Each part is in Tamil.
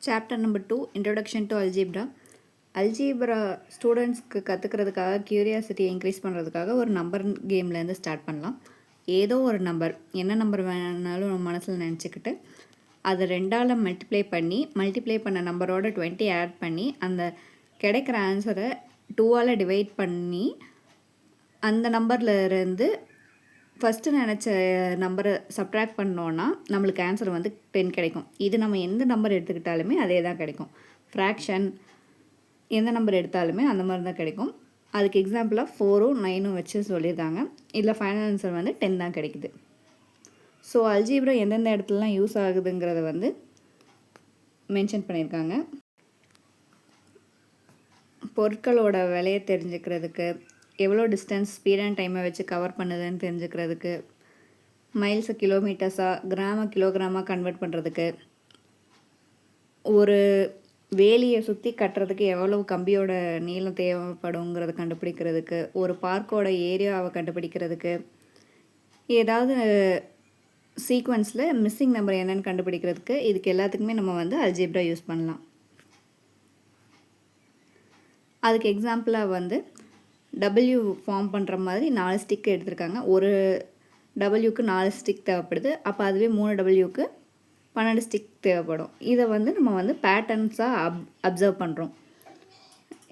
Chapter number 2, Introduction to Algebra. Algebra ஸ்டூடெண்ட்ஸ்க்கு கற்றுக்கிறதுக்காக க்யூரியாசிட்டி இன்க்ரீஸ் பண்ணுறதுக்காக ஒரு நம்பர் கேம்லேருந்து ஸ்டார்ட் பண்ணலாம். ஏதோ ஒரு நம்பர், என்ன நம்பர் வேணாலும் நம்ம மனசில் நினச்சிக்கிட்டு அதை 2ஆல் மல்டிப்ளை பண்ண நம்பரோட 20 ஆட் பண்ணி அந்த கிடைக்கிற ஆன்சரை 2ஆல் டிவைட் பண்ணி அந்த நம்பரில் இருந்து ஃபஸ்ட்டு நினச்ச நம்பரை சப்ட்ராக்ட் பண்ணோன்னா நம்மளுக்கு ஆன்சர் வந்து 10 கிடைக்கும். இது நம்ம எந்த நம்பர் எடுத்துக்கிட்டாலுமே அதே தான் கிடைக்கும். ஃப்ராக்ஷன் எந்த நம்பர் எடுத்தாலுமே அந்த மாதிரி தான் கிடைக்கும். அதுக்கு எக்ஸாம்பிளாக 4ம் 9ம் வச்சு சொல்லியிருக்காங்க. இதில் ஃபைனல் ஆன்சர் வந்து 10 தான் கிடைக்குது. ஸோ அல்ஜீப்ரா எந்தெந்த இடத்துலலாம் யூஸ் ஆகுதுங்கிறத வந்து மென்ஷன் பண்ணியிருக்காங்க. பொருட்களோட விலையை தெரிஞ்சுக்கிறதுக்கு, எவ்வளோ டிஸ்டன்ஸ் ஸ்பீட் அண்ட் டைமை வச்சு கவர் பண்ணுதுன்னு தெரிஞ்சுக்கிறதுக்கு, மைல்ஸை கிலோமீட்டர்ஸாக கிராம கிலோகிராமாக கன்வெர்ட் பண்ணுறதுக்கு, ஒரு வேலியை சுற்றி கட்டுறதுக்கு எவ்வளோ கம்பியோட நீளம் தேவைப்படுங்கிறத கண்டுபிடிக்கிறதுக்கு, ஒரு பார்க்கோட ஏரியாவை கண்டுபிடிக்கிறதுக்கு, ஏதாவது சீக்வன்ஸில் மிஸ்ஸிங் நம்பர் என்னென்னு கண்டுபிடிக்கிறதுக்கு, இதுக்கு எல்லாத்துக்குமே நம்ம வந்து அல்ஜீப்ரா யூஸ் பண்ணலாம். அதுக்கு எக்ஸாம்பிளாக வந்து டபிள்யூ ஃபார்ம் பண்ணுற மாதிரி 4 ஸ்டிக் எடுத்திருக்காங்க. ஒரு டபிள்யூக்கு 4 ஸ்டிக் தேவைப்படுது. அப்போ அதுவே 3 டபிள்யூக்கு 12 ஸ்டிக் தேவைப்படும். இதை வந்து நம்ம வந்து பேட்டர்ன்ஸாக அப்சர்வ் பண்ணுறோம்.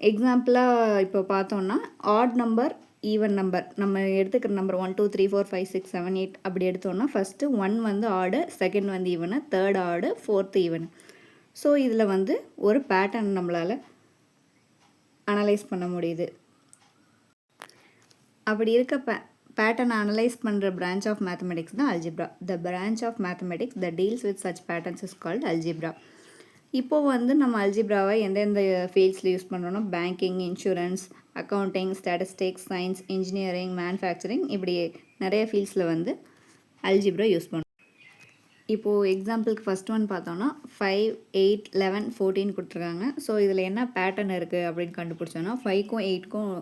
எக்ஸாம்பிளாக இப்போ பார்த்தோன்னா ஆட் நம்பர், ஈவன் நம்பர், நம்ம எடுத்துக்கிற நம்பர் 1 2 3 4 5 6 7 8 அப்படி எடுத்தோன்னா ஃபஸ்ட்டு 1 வந்து ஆடு, செகண்ட் வந்து ஈவனு, தேர்ட் ஆடு, ஃபோர்த்து ஈவனு. ஸோ இதில் வந்து ஒரு பேட்டர்ன் நம்மளால் அனலைஸ் பண்ண முடியுது. அப்படி இருக்க பேட்டர்னை அனலைஸ் பண்ணுற பிரான்ச் ஆஃப் மேத்தமெட்டிக்ஸ் தான் algebra. The branch of mathematics the deals with such patterns is called algebra. இப்போது வந்து நம்ம அல்ஜிப்ராவை எந்தெந்த ஃபீல்ட்ஸில் யூஸ் பண்ணுறோன்னா banking, insurance, accounting, statistics, science, engineering, manufacturing, இப்படி நிறைய ஃபீல்ட்ஸில் வந்து அல்ஜிப்ரா யூஸ் பண்ணுறோம். இப்போது எக்ஸாம்பிளுக்கு ஃபஸ்ட் ஒன் பார்த்தோன்னா 5, 8, 11, 14 கொடுத்துருக்காங்க. ஸோ இதில் என்ன பேட்டர்ன் இருக்குது அப்படின்னு கண்டுபிடிச்சோன்னா 5க்கும் 8க்கும்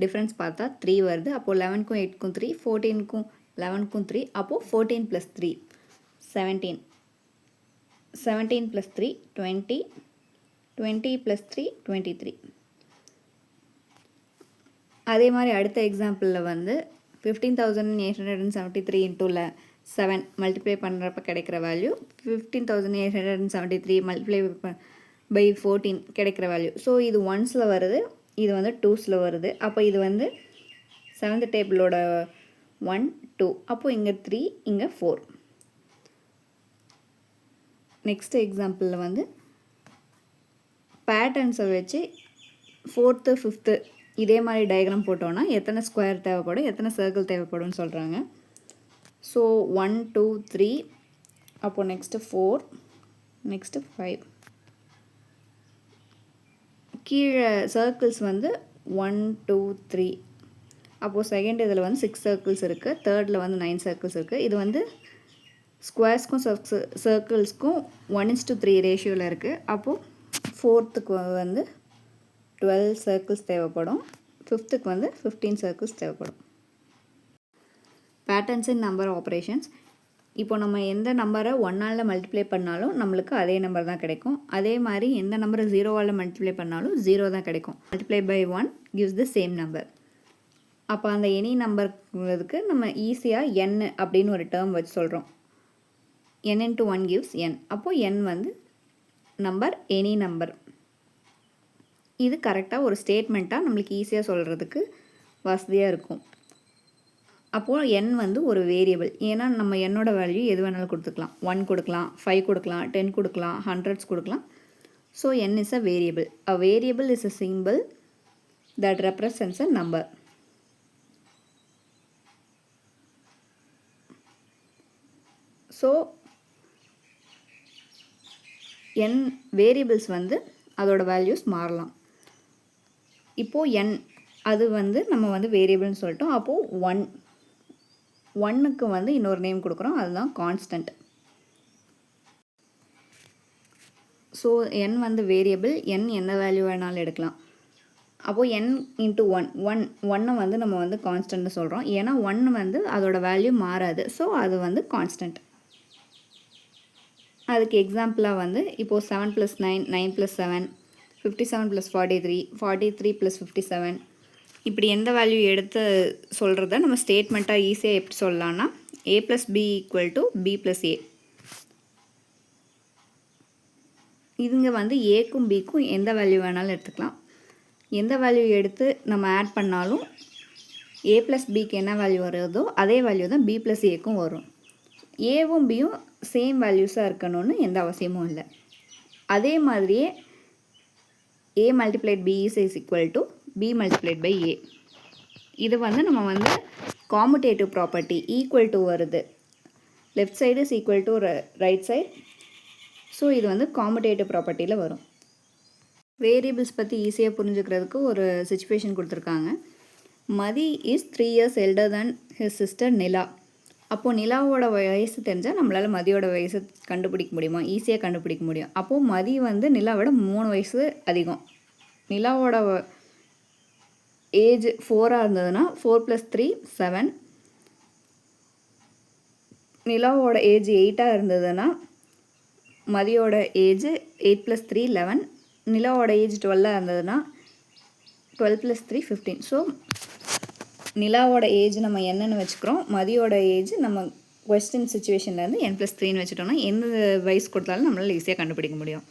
டிஃப்ரென்ஸ் பார்த்தா 3 வருது. அப்போது 11க்கும் 8க்கும் 3, 14க்கும் 11க்கும் 3, அப்போது 14 + 3 17, 17 + 3 20, 20 + 3 23. அதே மாதிரி அடுத்த எக்ஸாம்பிளில் வந்து 15,873 × 7 மல்டிப்ளை பண்ணுறப்ப கிடைக்கிற வேல்யூ 15,873 மல்டிப்ளை பை 14 கிடைக்கிற வேல்யூ. ஸோ இது 1ஸில் வருது, இது வந்து 2ஸில் வருது. அப்போ இது வந்து 7th டேபிளோட 1 2, அப்போது இங்கே 3, இங்கே 4. நெக்ஸ்ட் எக்ஸாம்பிளில் வந்து பேட்டர்ன்ஸை வச்சு 4th 5th இதே மாதிரி டயக்ராம் போட்டோன்னா எத்தனை ஸ்கொயர் தேவைப்படும், எத்தனை சர்க்கிள் தேவைப்படும்னு சொல்கிறாங்க. ஸோ 1 2 3, அப்போது நெக்ஸ்ட்டு 4, நெக்ஸ்ட்டு 5. கீழே சர்க்கிள்ஸ் வந்து 1 2 3, அப்போது செகண்ட் இதில் வந்து 6 சர்க்கிள்ஸ் இருக்குது, தேர்டில் வந்து 9 சர்க்கிள்ஸ் இருக்குது. இது வந்து ஸ்கொயர்ஸ்க்கும் சர்க்கிள்ஸ்க்கும் 1:3 ரேஷியோவில் இருக்குது. அப்போது 4த்துக்கு வந்து 12 சர்க்கிள்ஸ் தேவைப்படும், 5த்துக்கு வந்து 15 சர்க்கிள்ஸ் தேவைப்படும். பேட்டர்ன்ஸ் இன் நம்பர் ஆப்ரேஷன்ஸ். இப்போ நம்ம எந்த நம்பரை 1ஆல் மல்டிப்ளை பண்ணாலும் நம்மளுக்கு அதே நம்பர் தான் கிடைக்கும். அதே மாதிரி எந்த நம்பரை 0ஆல் மல்டிப்ளை பண்ணாலும் 0 தான் கிடைக்கும். Multiply by 1 gives the same number. அப்போ அந்த எனி நம்பருக்கு நம்ம ஈஸியாக n அப்படின்னு ஒரு டேர்ம் வச்சு சொல்கிறோம். n × 1 gives n. அப்போது n வந்து நம்பர், எனி நம்பர். இது கரெக்டாக ஒரு ஸ்டேட்மெண்ட்டாக நம்மளுக்கு ஈஸியாக சொல்கிறதுக்கு வசதியாக இருக்கும். அப்போது n வந்து ஒரு வேரியபிள். ஏன்னா நம்ம என்னோட வேல்யூ எது வேணாலும் கொடுத்துக்கலாம். 1 கொடுக்கலாம், 5 கொடுக்கலாம், 10 கொடுக்கலாம், ஹண்ட்ரட்ஸ் கொடுக்கலாம். So n is a variable. A variable is a symbol that represents a number. So n variables வந்து அதோட வேல்யூஸ் மாறலாம். இப்போது n அது வந்து நம்ம வந்து வேரியபிள்னு சொல்லிட்டோம். அப்போது 1க்கு வந்து இன்னொரு நேம் கொடுக்குறோம், அதுதான் கான்ஸ்டன்ட். ஸோ n வந்து வேரியபிள், n எந்த வேல்யூ வேணாலும் எடுக்கலாம். அப்போது n × 1 1 வந்து நம்ம வந்து கான்ஸ்டன்ட்னு சொல்கிறோம். ஏன்னா 1 வந்து அதோட வேல்யூ மாறாது. ஸோ அது வந்து கான்ஸ்டன்ட். அதுக்கு எக்ஸாம்பிளாக வந்து இப்போது 7 + 9, 9 + 7, 57 + 43, 43 + 57 இப்படி எந்த வேல்யூ எடுத்து சொல்கிறத நம்ம ஸ்டேட்மெண்ட்டாக ஈஸியாக எப்படி சொல்லலாம்னா a + b = b + a. இதுங்க வந்து ஏக்கும் பிக்கும் எந்த வேல்யூ வேணாலும் எடுத்துக்கலாம். எந்த வேல்யூ எடுத்து நம்ம ஆட் பண்ணாலும் a + bக்கு என்ன வேல்யூ வருதோ அதே வேல்யூ தான் b + aக்கும் வரும். ஏவும் பியும் சேம் வேல்யூஸாக இருக்கணும்னு எந்த அவசியமும் இல்லை. அதே மாதிரியே a × b is = b × a. இது வந்து நம்ம வந்து காமுடேட்டிவ் ப்ராப்பர்ட்டி ஈக்குவல் டு வருது. Left side is equal to right side. So இது வந்து காமுடேட்டிவ் ப்ராப்பர்ட்டியில் வரும். வேரியபிள்ஸ் பற்றி ஈஸியாக புரிஞ்சுக்கிறதுக்கு ஒரு சிச்சுவேஷன் கொடுத்துருக்காங்க. Mathi is 3 years elder than his sister Nila. அப்போது நிலாவோட வயசு தெரிஞ்சால் நம்மளால் மதியோட வயசு கண்டுபிடிக்க முடியுமா? ஈஸியாக கண்டுபிடிக்க முடியும். அப்போது மதி வந்து நிலாவோட 3 வயசு அதிகம். நிலாவோட ஏஜ் 4 இருந்ததுன்னா 4 + 3 7. நிலாவோட ஏஜ் 8 இருந்ததுன்னா மதியோட ஏஜ் 8 + 3 11. நிலாவோட ஏஜ் 12 இருந்ததுன்னா 12 + 3 15. ஸோ நிலாவோட ஏஜ் நம்ம என்னன்னு வச்சுக்கிறோம், மதியோட ஏஜ் நம்ம கொஸ்டின் சுச்சுவேஷன்லேருந்து n+3ன்னு வச்சுட்டோம்னா எந்த வயசு கொடுத்தாலும் நம்மளால் ஈஸியாக கண்டுபிடிக்க முடியும்.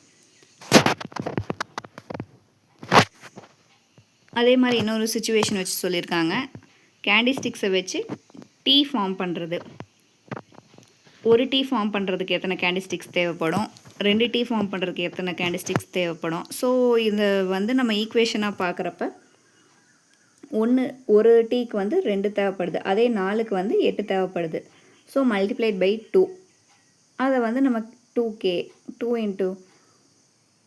அதே மாதிரி இன்னொரு சுச்சுவேஷன் வச்சு சொல்லியிருக்காங்க. கேண்டி ஸ்டிக்ஸை வச்சு டீ ஃபார்ம் பண்ணுறது. ஒரு டீ ஃபார்ம் பண்ணுறதுக்கு எத்தனை கேண்டி ஸ்டிக்ஸ் தேவைப்படும், 2 டீ ஃபார்ம் பண்ணுறதுக்கு எத்தனை கேண்டி ஸ்டிக்ஸ் தேவைப்படும். ஸோ இதை வந்து நம்ம ஈக்குவேஷனாக பார்க்குறப்ப ஒரு டீக்கு வந்து 2 தேவைப்படுது, அதே 4க்கு வந்து 8 தேவைப்படுது. So multiplied by 2. அதை வந்து நம்ம 2k 2 ×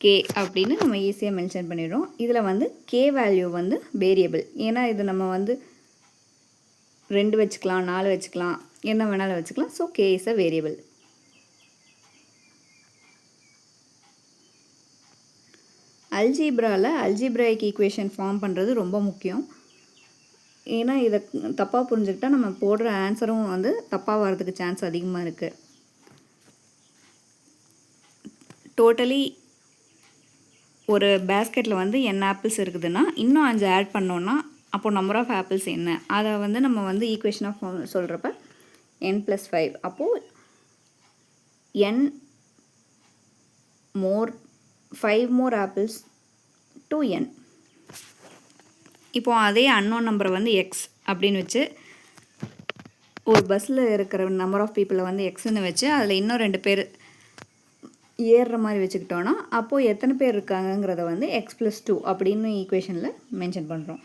k அப்படின்னு நம்ம ஈஸியாக மென்ஷன் பண்ணிடுறோம். இதில் வந்து k வேல்யூ வந்து வேரியபிள். ஏன்னா இது நம்ம வந்து 2 வச்சுக்கலாம், 4 வச்சுக்கலாம், என்ன வேணாலும் வச்சுக்கலாம். So k is a variable. அல்ஜீப்ராவில் அல்ஜீப்ராயிக் ஈக்குவேஷன் ஃபார்ம் பண்ணுறது ரொம்ப முக்கியம். ஏன்னா இதை தப்பாக புரிஞ்சுக்கிட்டால் நம்ம போடுற ஆன்சரும் வந்து தப்பாக வர்றதுக்கு சான்ஸ் அதிகமாக இருக்குது. டோட்டலி ஒரு பேஸ்கெட்டில் வந்து n ஆப்பிள்ஸ் இருக்குதுன்னா இன்னும் 5 ஆட் பண்ணோன்னா அப்போது நம்பர் ஆஃப் ஆப்பிள்ஸ் என்ன, அதை வந்து நம்ம வந்து ஈக்குவேஷனாக சொல்கிறப்ப n + 5. அப்போது n more 5 more apples to n. இப்போது அதே அன்னோன் நம்பரை வந்து எக்ஸ் அப்படின்னு வச்சு ஒரு பஸ்ஸில் இருக்கிற நம்பர் ஆஃப் பீப்புளை வந்து எக்ஸ்ன்னு வச்சு அதில் இன்னும் 2 பேர் ஏறுற மாதிரி வச்சுக்கிட்டோன்னா அப்போது எத்தனை பேர் இருக்காங்கங்கிறத வந்து x + 2 அப்படின்னு ஈக்குவேஷனில் மென்ஷன் பண்ணுறோம்.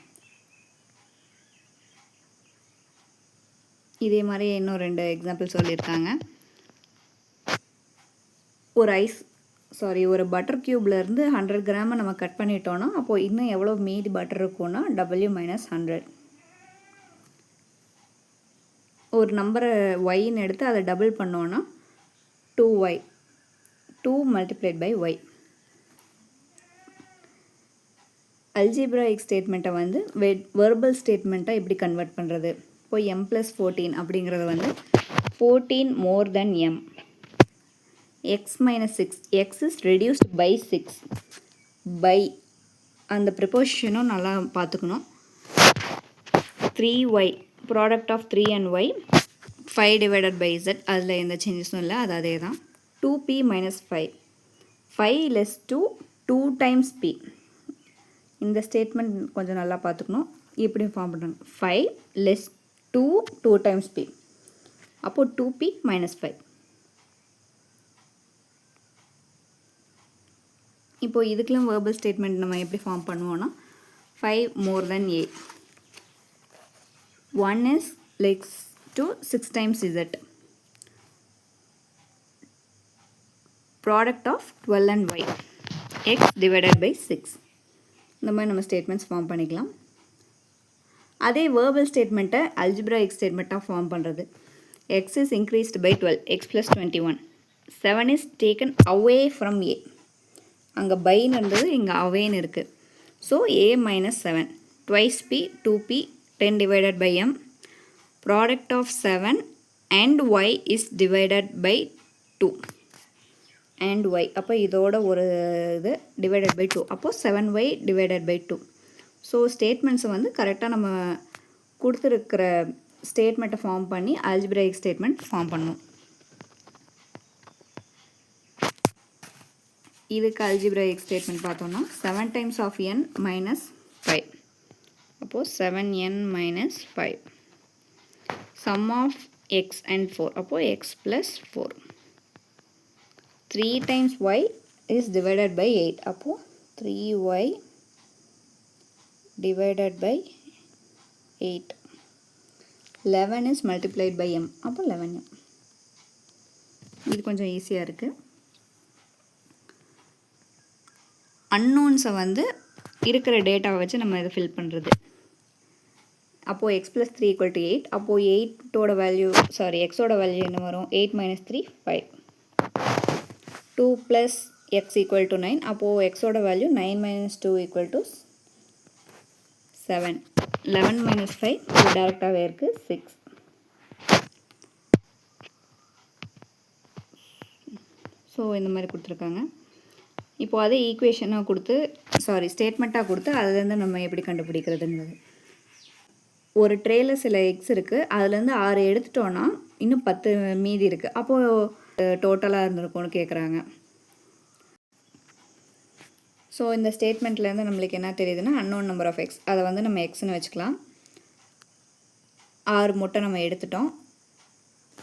இதே மாதிரி இன்னும் 2 எக்ஸாம்பிள் சொல்லியிருக்காங்க. ஒரு பட்டர் க்யூப்லேருந்து 100 கிராமை நம்ம கட் பண்ணிட்டோன்னா அப்போது இன்னும் எவ்வளோ மீதி பட்டர் இருக்கும்னா W - 100. ஒரு நம்பரை ஒய்ன்னு எடுத்து அதை டபுள் பண்ணோன்னா 2y 2 × y. அல்ஜீப்ராயிக் ஸ்டேட்மெண்ட்டை வந்து வெர்பல் ஸ்டேட்மெண்ட்டாக எப்படி கன்வெர்ட் பண்ணுறது? இப்போ m + 14 அப்படிங்கிறது வந்து 14 more than m. x - 6, x is reduced by 6. by அந்த ப்ரிப்போசிஷனும் நல்லா பார்த்துக்கணும். 3y product of 3 and y 5 / z. அதில் எந்த சேஞ்சஸும் இல்லை, அது அதே தான். 2p - 5 5 less to 2 times p. இந்த ஸ்டேட்மெண்ட் கொஞ்சம் நல்லா பார்த்துக்கணும். எப்படி ஃபார்ம் பண்ணுறாங்க? 5 less to 2 times p. அப்போது 2p - 5. இப்போது இதுக்கெல்லாம் வேர்பல் ஸ்டேட்மெண்ட் நம்ம எப்படி ஃபார்ம் பண்ணுவோன்னா 5 more than a. 1 is like to 6 times z. Product of 12 and y x / 6. இந்த மாதிரி நம்ம ஸ்டேட்மெண்ட்ஸ் ஃபார்ம் பண்ணிக்கலாம். அதே வேர்பல் ஸ்டேட்மெண்ட்டை அல்ஜிப்ராயிக் ஸ்டேட்மெண்ட்டாக ஃபார்ம் பண்ணுறது. x is increased by 12, x + 21. 7 is taken away from a. அங்கே பைன்னு இருந்தது, இங்கே அவேன்னு இருக்குது. So a - 7 twice p 2p 10 / m. Product of 7 and y is divided by 2. and y. அப்போ இதோட ஒரு இது டிவைடட் பை 2. அப்போது 7y டிவைடட் பை 2. ஸோ ஸ்டேட்மெண்ட்ஸை வந்து கரெக்டாக நம்ம கொடுத்துருக்கிற ஸ்டேட்மெண்ட்டை ஃபார்ம் பண்ணி ஆல்ஜிப்ராயிக் ஸ்டேட்மெண்ட் ஃபார்ம் பண்ணணும். இதுக்கு ஆல்ஜிப்ராயிக் ஸ்டேட்மெண்ட் பார்த்தோம்னா 7 டைம்ஸ் ஆஃப் n மைனஸ் 5. அப்போது 7n minus 5. Sum of x and 4. அப்போது x plus 4. 3 times y is divided by 8. அப்போது 3y divided by 8. 11 is multiplied by m. அப்போ 11m. இது கொஞ்சம் ஈஸியாக இருக்குது. அன்னோன்ஸை வந்து இருக்கிற டேட்டாவை வச்சு நம்ம இதை ஃபில் பண்ணுறது. அப்போது x plus 3 equal to 8. அப்போது 8ஓட வேல்யூ xோட வேல்யூ என்ன வரும்? 8 minus 3 5. 2 plus x equal to 9. அப்போது xோட value 9 minus 2 equal to 7. 11 minus 5 இது டேரெக்டாகவே இருக்குது 6. ஸோ இந்த மாதிரி கொடுத்துருக்காங்க. இப்போது அதே ஈக்குவேஷனாக கொடுத்து ஸ்டேட்மெண்ட்டாக கொடுத்து அதுலேருந்து நம்ம எப்படி கண்டுபிடிக்கிறதுங்கிறது. ஒரு ட்ரேயில் சில எக்ஸ் இருக்குது, அதுலேருந்து 6 எடுத்துட்டோன்னா இன்னும் 10 மீதி இருக்குது. அப்போது டோட்டலாக இருந்திருக்கும்னு கேட்குறாங்க. ஸோ இந்த ஸ்டேட்மெண்ட்லேருந்து நம்மளுக்கு என்ன தெரியுதுன்னா அன்னோன் நம்பர் ஆஃப் எக்ஸ், அதை வந்து நம்ம எக்ஸ்ன்னு வச்சுக்கலாம். 6 முட்டை நம்ம எடுத்துட்டோம்,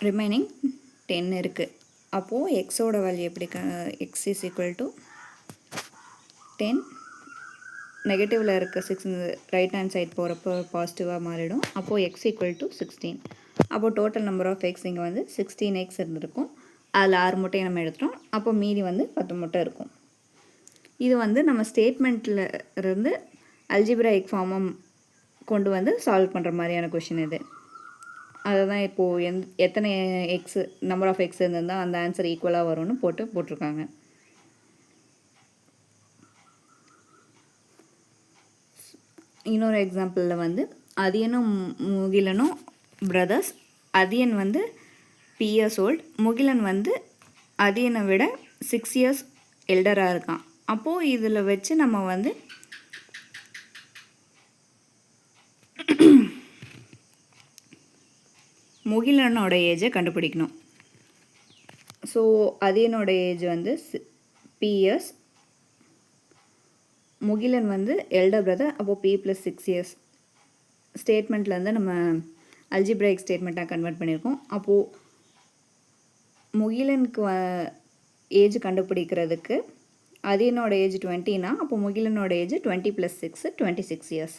ரிமைனிங் 10 இருக்குது. அப்போது எக்ஸோட வேல்யூ எப்படி எக்ஸ் இஸ் ஈக்குவல் டு 10. நெகட்டிவில் இருக்க 6 ரைட் ஹேண்ட் சைட் போகிறப்போ பாசிட்டிவாக மாறிடும். அப்போது எக்ஸ் ஈக்குவல் டு 16. அப்போது டோட்டல் நம்பர் ஆஃப் எக்ஸ் இங்கே வந்து 16x இருந்திருக்கும். அதில் 6 முட்டையை நம்ம எடுத்துட்டோம். அப்போ மீதி வந்து 10 முட்டை இருக்கும். இது வந்து நம்ம ஸ்டேட்மெண்ட்டில் இருந்து அல்ஜிப்ராயிக் ஃபார்மாக கொண்டு வந்து சால்வ் பண்ணுற மாதிரியான கொஷின் இது. அதை தான் இப்போது எத்தனை எக்ஸ் நம்பர் ஆஃப் எக்ஸ் இருந்திருந்தால் அந்த ஆன்சர் ஈக்குவலாக வரும்னு போட்டிருக்காங்க. இன்னொரு எக்ஸாம்பிளில் வந்து அதியனும் முகிலனும் பிரதர்ஸ். அதியன் வந்து p years old, முகிலன் வந்து அதியனை விட 6 years எல்டராக இருக்கான். அப்போது இதில் வச்சு நம்ம வந்து முகிலனோட ஏஜை கண்டுபிடிக்கணும். ஸோ அதியனோட ஏஜ் வந்து p years, முகிலன் வந்து எல்டர் பிரதர். அப்போது p plus 6 years. ஸ்டேட்மெண்ட்லேருந்து நம்ம அல்ஜிப்ராயிக் ஸ்டேட்மெண்ட்டாக கன்வெர்ட் பண்ணியிருக்கோம். அப்போது முகிலனுக்கு ஏஜ் கண்டுபிடிக்கிறதுக்கு அதியனோட ஏஜ் 20னா அப்போது முகிலனோட age 20 plus 6 26 years.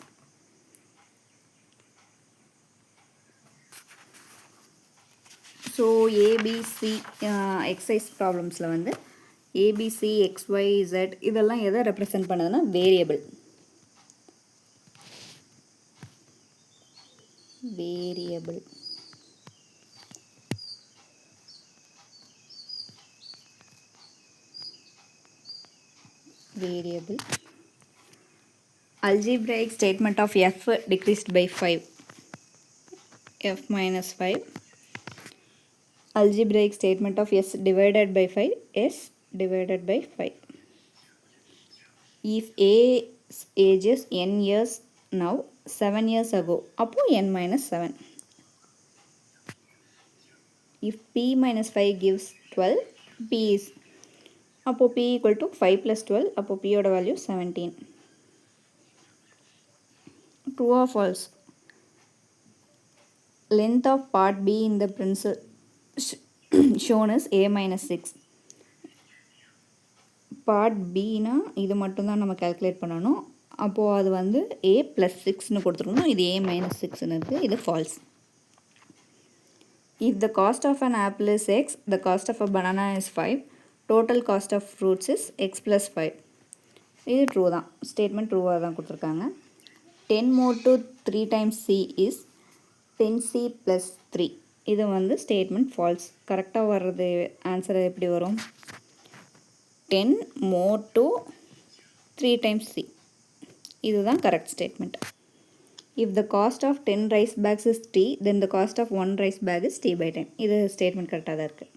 So ABC exercise ப்ராப்ளம்ஸில் வந்து ஏபிசி XY Z இதெல்லாம் எதை ரெப்ரசன்ட் பண்ணுதுன்னா வேரியபிள். Algebraic statement of f decreased by 5. f minus 5. Algebraic statement of s divided by 5. s divided by 5. If A's age is n years now, 7 years ago, அப்போ n minus 7. If p minus 5 gives 12, p is, அப்போ p equal to 5 plus 12, அப்போ p ஓட value 17. True or false? Length of part B in the pencil shown is a minus 6. Part பினா இது மட்டும்தான் நம்ம கேல்குலேட் பண்ணணும். அப்போது அது வந்து a plus 6ன்னு கொடுத்துருக்கணும். இது a minus 6ன்னு இருக்குது. இது falls. If the cost of an apple is x, the cost of a banana is 5. Total cost of fruits is x plus 5. இது ட்ரூ தான். ஸ்டேட்மெண்ட் ட்ரூவாக தான் கொடுத்துருக்காங்க. 10 more to 3 times c is 10c plus 3. இது வந்து ஸ்டேட்மெண்ட் ஃபால்ஸ். கரெக்டாக வர்றது ஆன்சர் எப்படி வரும்? 10 more to 3 times c. இதுதான் correct statement. If the cost of 10 rice bags is t, then the cost of 1 rice bag is t by 10. இது ஸ்டேட்மெண்ட் கரெக்டாக தான் இருக்குது.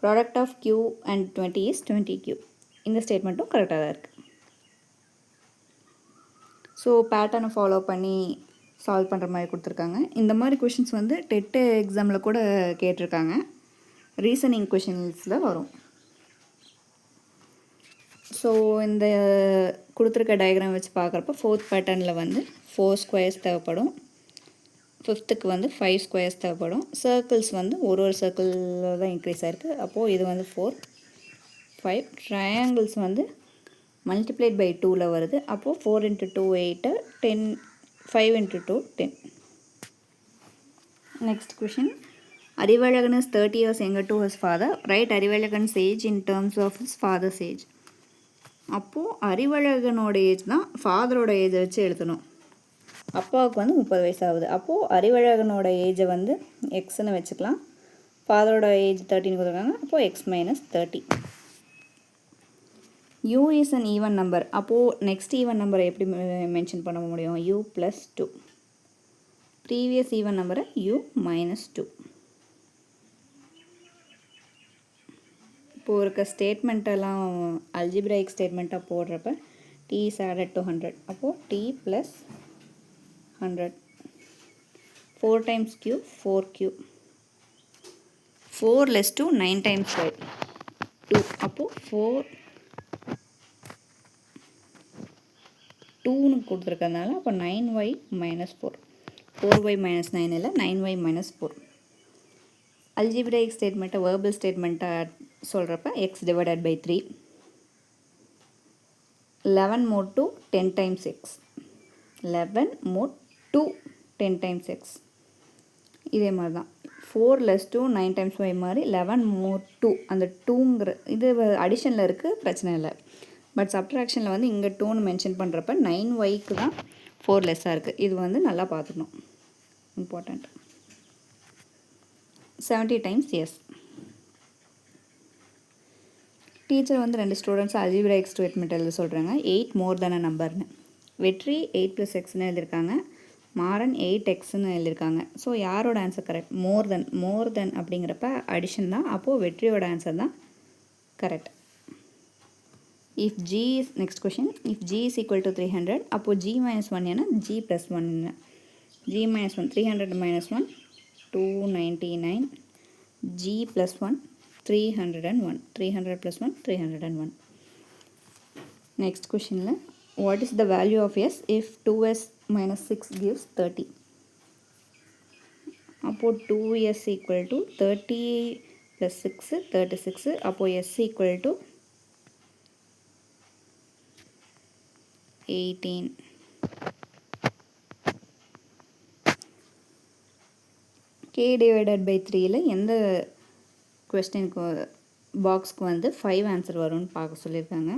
Product of q and 20 is 20q. இந்த ஸ்டேட்மெண்ட்டும் கரெக்டாக தான் இருக்குது. ஸோ பேட்டர்னை ஃபாலோ பண்ணி சால்வ் பண்ணுற மாதிரி கொடுத்துருக்காங்க. இந்த மாதிரி கொஷின்ஸ் வந்து டெட்டு எக்ஸாமில் கூட கேட்டிருக்காங்க. ரீசனிங் கொஷின்ஸில் வரும். ஸோ இந்த கொடுத்துருக்க டயக்ராம் வச்சு பார்க்குறப்ப 4th பேட்டர்னில் வந்து 4 ஸ்கொயர்ஸ் தேவைப்படும். 5th வந்து 5 ஸ்கொயர்ஸ் தேவைப்படும். சர்க்கிள்ஸ் வந்து ஒரு சர்க்கிளில் தான் இன்க்ரீஸ் ஆகிருக்கு. அப்போது இது வந்து 4, 5. ட்ரையாங்கிள்ஸ் வந்து மல்டிப்ளைட் பை 2ல் வருது. அப்போது 4 × 2 8, 10, 5 × 2 10. Next question. Arivalakhan is 30 years younger to his father. Write Arivalakhan's age in terms of his father's age. அப்போது அறிவழகனோட ஏஜ் தான் ஃபாதரோட ஏஜை வச்சு எழுதணும். அப்பாவுக்கு வந்து 30 வயசு ஆகுது. அப்போது அறிவழகனோட ஏஜை வந்து எக்ஸ்ன்னு வச்சுக்கலாம். ஃபாதரோட ஏஜ் 13 கொடுத்துருக்காங்க. அப்போது x - 30. u is an even number. அப்போது நெக்ஸ்ட் ஈவன் நம்பரை எப்படி மென்ஷன் பண்ண முடியும்? u + 2. ப்ரீவியஸ் ஈவன் நம்பரை u - 2. இப்போது இருக்க ஸ்டேட்மெண்ட்டெல்லாம் அல்ஜிப்ராயிக் ஸ்டேட்மெண்ட்டாக போடுறப்ப t is added to 100. அப்போது t + 100. 4 times q 4q. 4 less 2 9 times 5 2. அப்போது 4 2ன்னு கொடுத்துருக்கறதுனால அப்போ 9y - 4. 4y - 9 இல்லை 9y - 4. அல்ஜிப்ராயிக் ஸ்டேட்மெண்ட்டை வேர்பல் ஸ்டேட்மெண்ட்டாக சொல்கிறப்ப x divided by 3. 11 more 2 10 times x. 11 more 2 10 times x. இதே மாதிரி தான் 4 less 2 9 times 5 மாதிரி 11 more 2. அந்த 2ங்கிற இது அடிஷனில் இருக்குது, பிரச்சனை இல்லை. பட் சப்ட்ராக்ஷனில் வந்து இங்கே 2ன்னு மென்ஷன் பண்ணுறப்ப 9yக்கு தான் 4 லெஸ்ஸாக இருக்குது. இது வந்து நல்லா பார்த்துக்கணும், இம்பார்ட்டண்ட். 70 times yes. டீச்சர் வந்து 2 ஸ்டூடெண்ட்ஸ் அல்ஜிப்ராயிக் ஸ்டேட்மெண்ட் எழுத சொல்கிறாங்க. 8 more than a நம்பர்னு. வெற்றி 8 + xன்னு எழுதியிருக்காங்க. மாறன் 8xன்னு எழுதியிருக்காங்க. ஸோ யாரோட ஆன்சர் கரெக்ட்? மோர் தென் அப்படிங்கிறப்ப அடிஷன் தான். அப்போது வெற்றியோட ஆன்சர் தான் correct. If G is next question. If G is equal to 300, அப்போது ஜி - 1 என்ன? ஜி + 1 என்ன? ஜி - 1 300 - 1 299. ஜி + 1 301. 300 + 1 301. நெக்ஸ்ட் கொஷினில் what is the value of s if 2s - 6 gives 30? அப்போது 2s = 30 + 6 36. அப்போது s = 18. k divided by 3ல் எந்த கொஸ்டினுக்கு பாக்ஸ்க்கு வந்து 5 ஆன்சர் வரும்னு பார்க்க சொல்லியிருக்காங்க.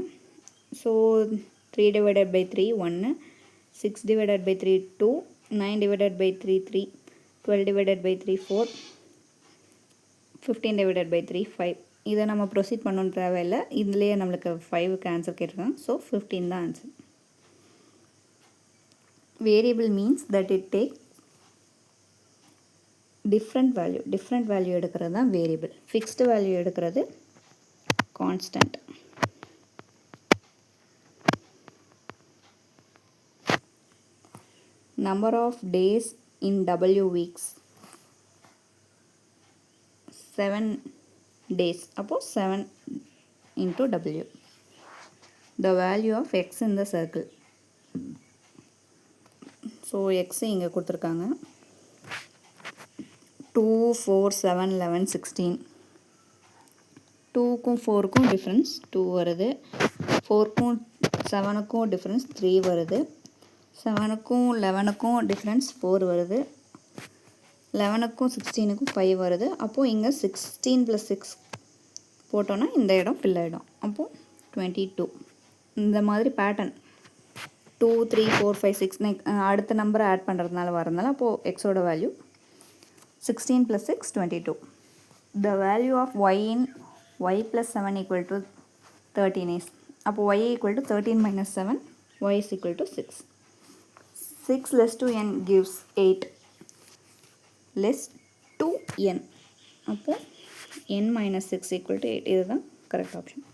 So 3 divided by 3 1, 6 divided by 3 2, 9 divided by 3 3, 12 divided by 3 4, 15 divided by 3 5. இதை நம்ம ப்ரொசீட் பண்ணணுன்னு தேவையில்லை, இதுலேயே நம்மளுக்கு 5க்கு ஆன்சர் கேட்டிருக்காங்க. ஸோ 15 தான் answer. Variable means that it take different value எடுக்கிறது தான் வேரியபிள். ஃபிக்ஸ்டு வேல்யூ எடுக்கிறது constant. Number of days in W weeks 7 days. அப்போது 7 × W. The value of x in the circle. So x இங்கே கொடுத்துருக்காங்க. 2 4 7 11 16. 2க்கும் 4க்கும் டிஃப்ரென்ஸ் 2 வருது. 4க்கும் 7க்கும் டிஃப்ரென்ஸ் 3 வருது. 7க்கும் 11க்கும் டிஃப்ரென்ஸ் 4 வருது. 11க்கும் 16க்கும் 5 வருது. அப்போது இங்கே 16 + 6 போட்டோன்னா இந்த இடம் ஃபில் ஆகிடும். அப்போது 22. இந்த மாதிரி பேட்டர்ன் 2 3 4 5 6 அடுத்த நம்பரை ஆட் பண்ணுறதுனால வரதுனால அப்போது எக்ஸோட value 16 + 6 22. The value of y in y + 7 = 13 is. அப்போது y = 13 - 7, y is equal to 6. 6 less 2n gives 8. less 2n. அப்போது n minus 6 equal to 8. இதுதான் கரெக்ட் ஆப்ஷன்.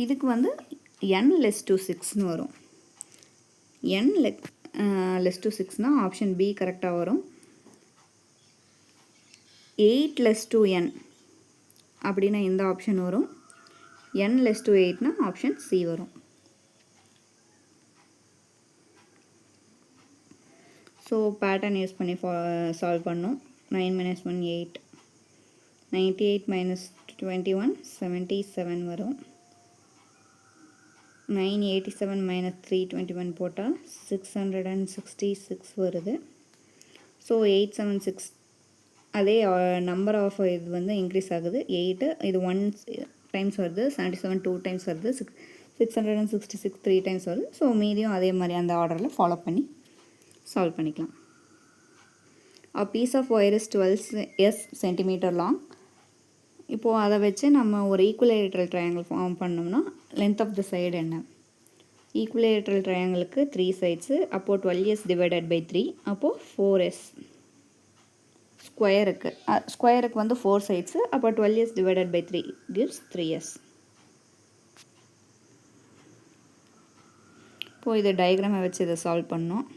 இதுக்கு வந்து n less to 6ன்னு வரும். n less to 6னா ஆப்ஷன் பி கரெக்டாக வரும். 8 less to n அப்படின்னா இந்த ஆப்ஷன் வரும். n less to 8னா ஆப்ஷன் சி வரும். ஸோ பேட்டர்ன் யூஸ் பண்ணி சால்வ் பண்ணோம். 9 minus 1 8, 98 minus 21 77 வரும். 987 minus 321 போட்டால் 666 வருது. ஸோ 876 அதே நம்பர் ஆஃப் இது வந்து இன்க்ரீஸ் ஆகுது. 8 இது 1 டைம்ஸ் வருது, 77 2 டைம்ஸ் வருது, 666 3 டைம்ஸ் வருது. ஸோ மீதியும் அதே மாதிரி அந்த ஆர்டரில் ஃபாலோ பண்ணி சால்வ் பண்ணிக்கலாம். A piece of wire is 12 centimeter long. இப்போது அதை வச்சு நம்ம ஒரு ஈக்குவலேட்ரல் ட்ரையாங்கிள் ஃபார்ம் பண்ணோம்னா லென்த் ஆஃப் த சைடு என்ன? ஈக்குவலேட்ரல் ட்ரையாங்கிளுக்கு 3 சைட்ஸு, அப்போது 12s டிவைடட் பை 3, அப்போது 4s. ஸ்கொயருக்கு வந்து 4 சைட்ஸு, அப்போ 12s divided by 3 gives 3s. இப்போது இது டயக்ராமை வச்சு இதை சால்வ் பண்ணோம்.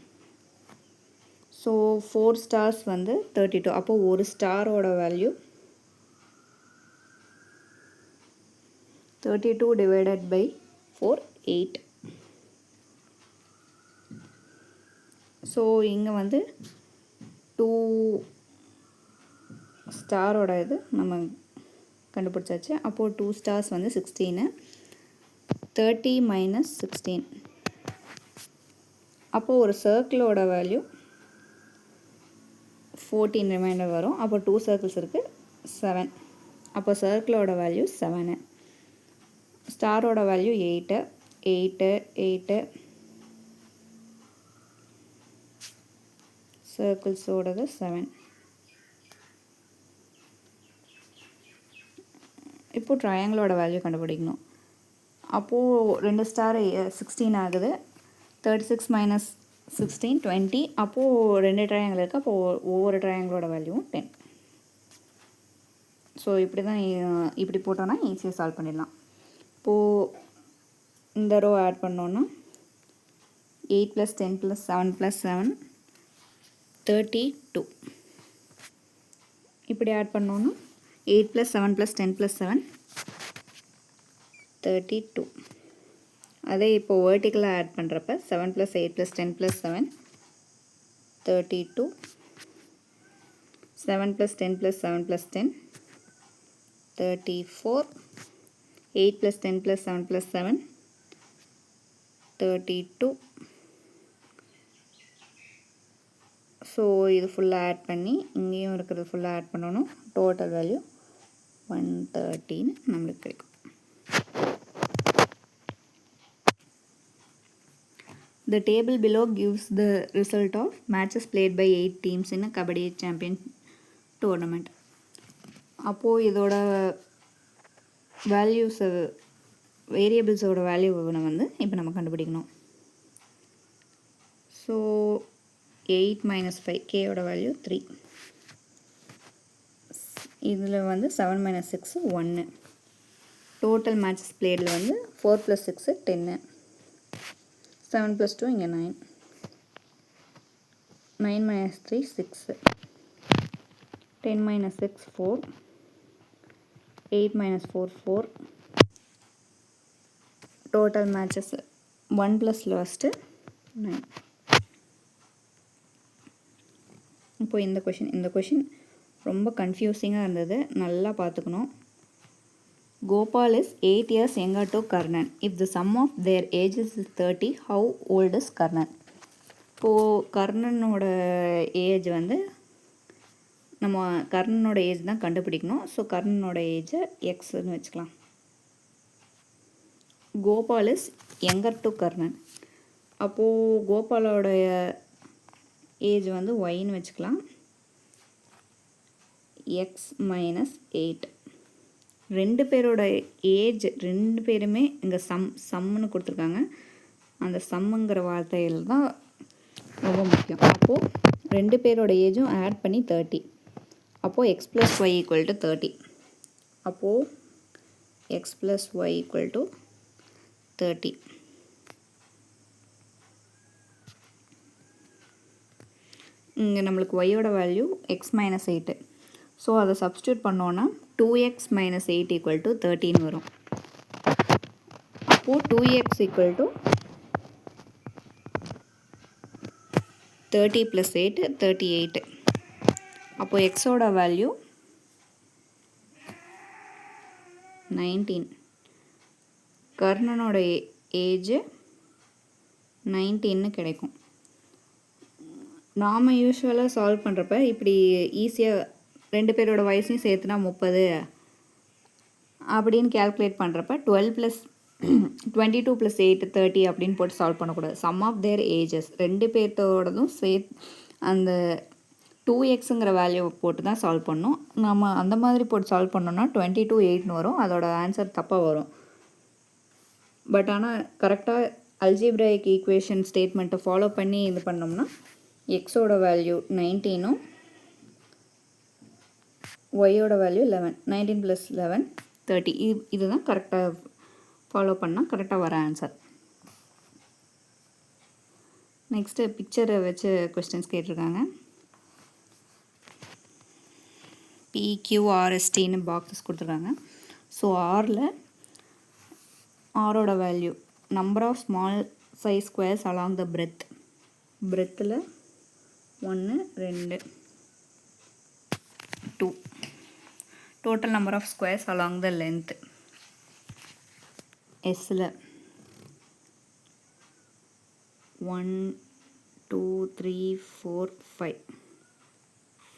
ஸோ 4 ஸ்டார்ஸ் வந்து 32. அப்போது ஒரு ஸ்டாரோட வேல்யூ 32 டிவைடட் பை 4 8. ஸோ இங்கே வந்து 2 ஸ்டாரோட இது நம்ம கண்டுபிடிச்சாச்சு. அப்போது 2 ஸ்டார்ஸ் வந்து 16. 30 minus 16. அப்போது ஒரு சர்க்கிளோட வேல்யூ 14 ரிமைண்டர் வரும். அப்போ 2 சர்க்கிள்ஸ் இருக்குது 7. அப்போ சர்க்கிளோட வேல்யூ 7. ஸ்டாரோட வேல்யூ 8 8 8. சர்க்கிள்ஸோடது 7. இப்போது ட்ரையாங்கிளோட வேல்யூ கண்டுபிடிக்கணும். அப்போது 2 ஸ்டார் 16 ஆகுது. 36 minus 16 20. அப்போது 2 ட்ரையாங்கிள் இருக்குது. அப்போது ஒவ்வொரு ட்ரையாங்கிளோட வேல்யூவும் 10. ஸோ இப்படி போட்டோன்னா ஈஸியாக சால்வ் பண்ணிடலாம். இப்போது இந்த ரோ ஆட் பண்ணோன்னா 8 + 10 + 7 + 7 32. இப்படி ஆட் பண்ணோன்னா 8 + 7 + 10 + 7 32. அதே இப்போ வேர்ட்டிக்கலாக ஆட் பண்ணுறப்ப 7 + 8 + 10 + 7 32. 7 + 10 + 7 + 10 34. 8 + 10 + 7 + 7 32. ஸோ இது ஃபுல்லாக ஆட் பண்ணி இங்கேயும் இருக்கிறது ஃபுல்லாக ஆட் பண்ணணும். டோட்டல் வேல்யூ 113 நம்மளுக்கு கிடைக்கும். The table below gives the result of matches played by 8 teams in a Kabaddi Champion tournament. அப்போது இதோட வேல்யூஸை வேரியபிள்ஸோட வேல்யூவை வந்து இப்போ நம்ம கண்டுபிடிக்கணும். ஸோ 8 minus 5 கேயோட வேல்யூ 3. இதில் வந்து 7 minus 6 1. டோட்டல் மேட்சஸ் பிளேடில் வந்து 4 + 6 10. 7 + 2 இங்கே 9. 9 minus 3 6. 10 minus 6 4. 8 minus 4 4. Total matches 1 + last 9. இப்போ இந்த கொஷின் ரொம்ப கன்ஃபியூசிங்காக இருந்தது. நல்லா பார்த்துக்கணும். Gopal is 8 years younger to Karnan. If the sum of their ages is 30, how old is Karnan? இப்போது கர்ணனோட ஏஜ் வந்து நம்ம கர்ணனோட ஏஜ் தான் கண்டுபிடிக்கணும். ஸோ கர்ணனோட ஏஜை எக்ஸ்ன்னு வச்சுக்கலாம். Gopal is younger to Karnan. அப்போது கோபாலோடைய ஏஜ் வந்து ஒய்ன்னு வச்சுக்கலாம். X minus 8. 2 பேரோட ஏஜ் 2 பேருமே இங்கே சம்முன்னு கொடுத்துருக்காங்க. அந்த சம்முங்கிற வார்த்தையில் தான் ரொம்ப முக்கியம். அப்போது 2 பேரோட ஏஜும் ஆட் பண்ணி 30. அப்போது x + y = 30. அப்போது x + y = 30. இங்கே நம்மளுக்கு yயோட வேல்யூ x - 8. ஸோ அதை சப்ஸ்டியூட் பண்ணோன்னா 2x - 8 = 13 வரும். அப்போது 2x = 30 + 8 38. அப்போது எக்ஸோட வேல்யூ 19. கர்ணனோட ஏஜ் 19 கிடைக்கும். நாம் யூஸ்வலாக சால்வ் பண்ணுறப்ப இப்படி ஈஸியாக 2 பேரோட வயசையும் சேர்த்துனா 30 அப்படின்னு கேல்குலேட் பண்ணுறப்ப 22 + 8 30 அப்படின்னு போட்டு சால்வ் பண்ணக்கூடாது. சம் ஆஃப் தேர் ஏஜஸ் 2 பேர்த்தோடதும் அந்த 2xங்கிற வேல்யூவை போட்டு தான் சால்வ் பண்ணணும். நம்ம அந்த மாதிரி போட்டு சால்வ் பண்ணோன்னா 22 8ன்னு வரும். அதோட ஆன்சர் தப்பாக வரும். பட் ஆனால் கரெக்டாக அல்ஜிப்ராயிக் ஈக்குவேஷன் ஸ்டேட்மெண்ட்டை ஃபாலோ பண்ணி இது பண்ணோம்னா எக்ஸோட வேல்யூ 19ம் ஒய்யோட வேல்யூ 11. 19 + 11 30. இதுதான் கரெக்டாக ஃபாலோ பண்ணால் கரெக்டாக வர ஆன்சர். நெக்ஸ்ட்டு பிக்சரை வச்சு கொஸ்டின்ஸ் கேட்டிருக்காங்க. PQRSTன்னு பாக்ஸஸ் கொடுத்துருக்காங்க. ஸோ ஆரோட value number of small size squares along the பிரெத்தில் 1 2 2. Total number of squares along the length எஸ்ஸில் 1 2 3 4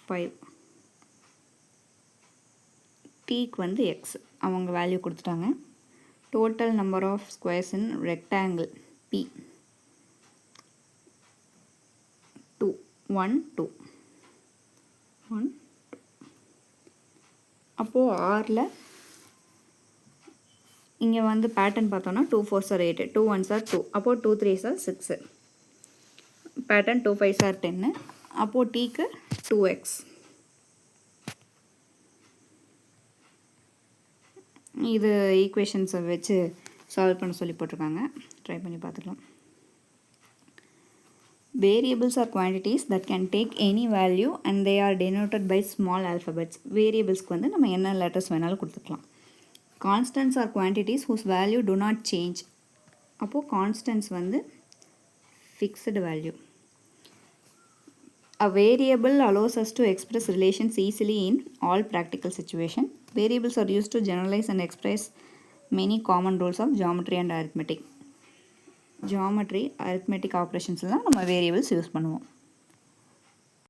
5. டீக்கு வந்து எக்ஸ் அவங்க வேல்யூ கொடுத்துட்டாங்க. Total number of squares in rectangle B 2 1 2 1 2. அப்போது ஆரில் இங்கே வந்து பேட்டர்ன் பார்த்தோன்னா 2 4s are 8, 2 1s are 2. அப்போது 2 3s are 6. Pattern 2 5s are 10. அப்போது டீக்கு 2x. இது ஈக்குவேஷன்ஸை வச்சு சால்வ் பண்ண சொல்லி போட்டிருக்காங்க. ட்ரை பண்ணி பார்த்துக்கலாம். Variables are quantities that can take any value and they are denoted by small alphabets. வேரியபிள்ஸ்க்கு வந்து நம்ம என்ன லெட்டர்ஸ் வேணாலும் கொடுத்துக்கலாம். Constants are quantities whose value do not change. அப்போது கான்ஸ்டன்ட்ஸ் வந்து fixed value. A variable allows us to express relations easily in all practical situations. Variables are used to generalize and express many common rules of geometry and arithmetic. arithmetic ஆப்ரேஷன்ஸ்லாம் நம்ம வேரியபிள்ஸ் யூஸ் பண்ணுவோம்.